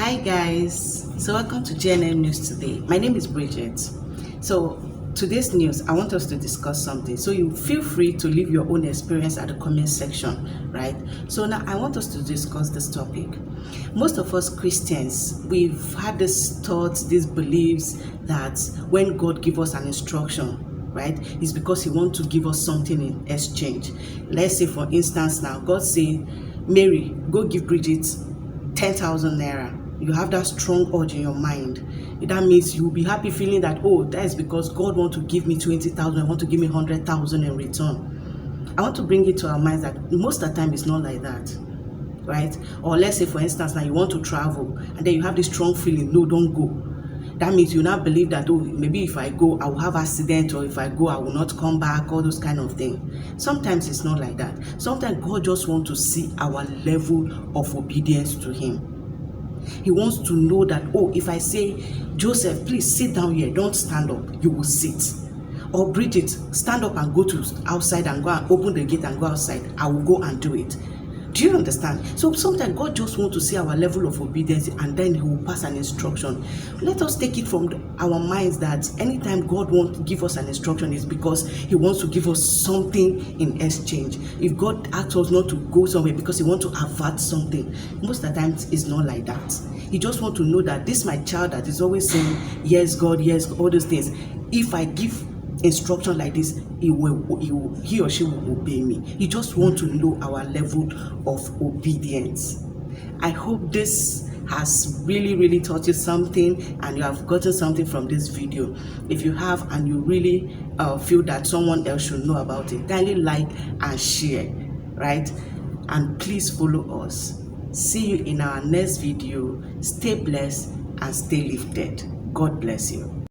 Hi guys, so welcome to JNM News today. My name is Bridget. So today's news, I want us to discuss something. So you feel free to leave your own experience at the comment section, right? So now I want us to discuss this topic. Most of us Christians, we've had this thoughts, these beliefs that when God gives us an instruction, right, it's because he wants to give us something in exchange. Let's say for instance now, God say, Mary, go give Bridget 10,000 naira. You have that strong urge in your mind. That means you'll be happy feeling that, oh, that is because God wants to give me 20,000, want to give me 100,000 in return. I want to bring it to our minds that most of the time it's not like that, right? Or let's say for instance now you want to travel and then you have this strong feeling, no, don't go. That means you now believe that, oh, maybe if I go I will have accident, or if I go I will not come back, all those kind of things. Sometimes it's not like that. Sometimes God just wants to see our level of obedience to him. He wants to know that, oh, if I say, Joseph, please sit down here, don't stand up, you will sit. Or Bridget, stand up and go to outside and go and open the gate and go outside, I will go and do it. Do you understand? So sometimes God just wants to see our level of obedience, and then he will pass an instruction. Let us take it from our minds that anytime God wants to give us an instruction, is because he wants to give us something in exchange. If God asks us not to go somewhere because he wants to avert something, most of the time it's not like that. He just wants to know that this my child that is always saying, yes, God, yes, all those things. If I give instruction like this, he or she will obey me. He just want to know our level of obedience. I hope this has really taught you something and you have gotten something from this video. If you have and you really feel that someone else should know about it, kindly like and share, right? And please follow us. See you in our next video. Stay blessed and stay lifted. God bless you.